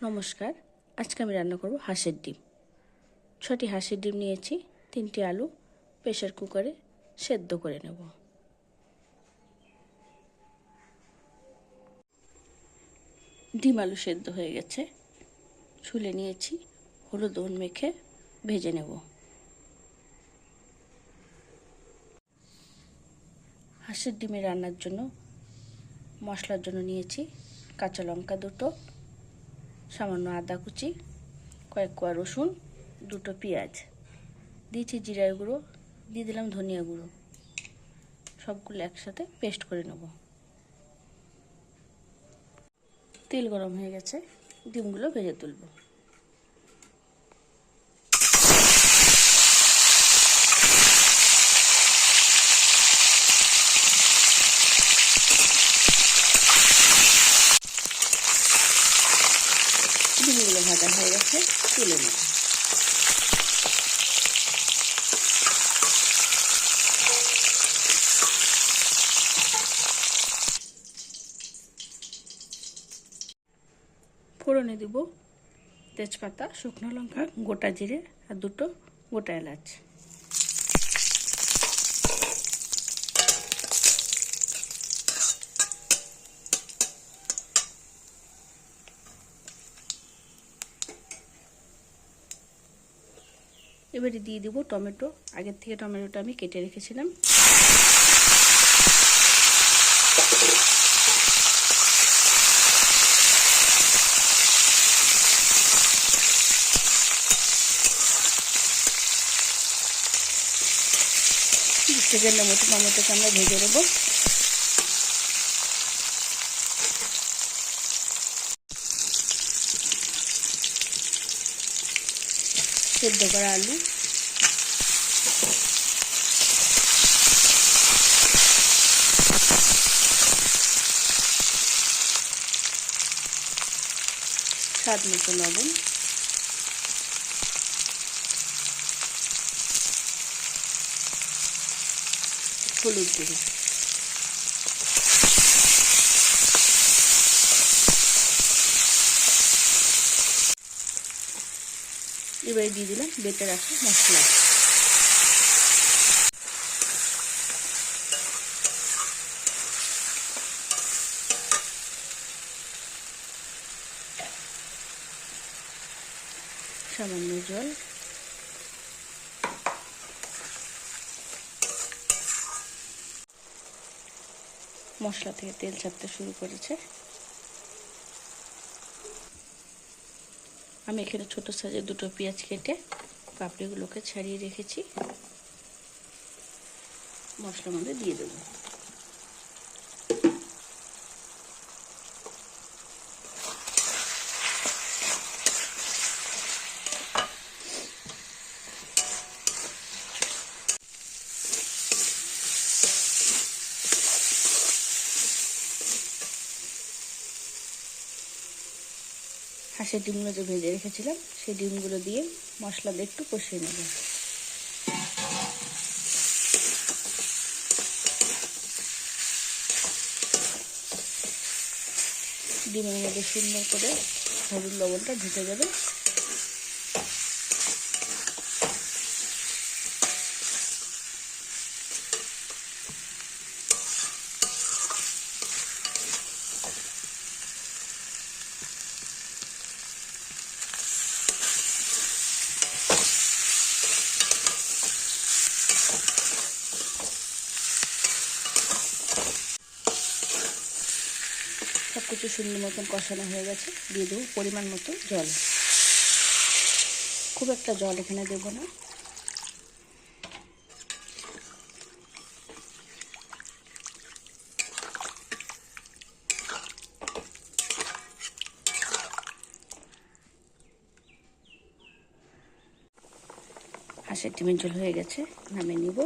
নমস্কার, আজকে আমি রান্না করব হাঁসের ডিম। 6টি হাঁসের ডিম নিয়েছি, 3টি আলু প্রেসার কুকারে সেদ্ধ করে নেব। ডিম আলু সেদ্ধ হয়ে গেছে, ছুলে নিয়েছি, হলুদ লবণ মেখে ভেজে নেব। হাঁসের ডিমে রান্নার জন্য মশলার জন্য নিয়েছি কাঁচা লঙ্কা 2টো, সামান্য আদা কুচি, কয়েক কোয়া রসুন, 2টো পেঁয়াজ, দিয়েছি জিরার গুঁড়ো, দিয়ে দিলাম ধনিয়া গুঁড়ো। সবগুলো একসাথে পেস্ট করে নেব। তেল গরম হয়ে গেছে, ডিমগুলো ভেজে তুলব। ডিমগুলো ভাজা হয়ে গেছে, তুলে নেব। ফোড়নে দেব তেজপাতা, শুকনো লঙ্কা, গোটা জিরে আর 2টো গোটা এলাচ। এবারে দিয়ে দেব টমেটো। আগের থেকে টমেটোটা আমি কেটে রেখেছিলাম। সেকেন্ডের মতো টমেটোকে আমরা ভেজে নেব। সেদ্ধ করা আলু, স্বাদ মতো লবণ, হলুদ গুঁড়ো। এবারে দিয়ে দিলাম বেটে রাখা মশলা। সামান্য জল, মশলা থেকে তেল ছাড়তে শুরু করেছে। আমি এখানে ছোট সাইজের 2টো পেঁয়াজ কেটে পাপড়িগুলোকে ছাড়িয়ে রেখেছি, মশলার মধ্যে দিয়ে দেব। হাঁসের ডিমগুলো যে ভেজে রেখেছিলাম সেই ডিমগুলো দিয়ে মশলা দিয়ে একটু কষিয়ে নেব। ডিমের মধ্যে সুন্দর করে হলুদ লবণটা ঢুকে যাবে। সব কিছু সুন্দর মতন কষানো হয়ে গেছে, দিয়ে দেবো পরিমাণ মতো জল। খুব একটা জল এখানে দেব না। হাঁসের ডিমের ঝোল হয়ে গেছে, নামিয়ে নিব।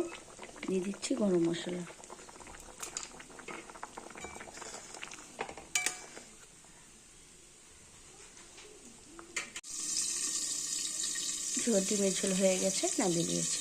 দিয়ে দিচ্ছি গরম মশলা। ডিমের ঝোল হয়ে গেছে, নামিয়ে নিয়েছি।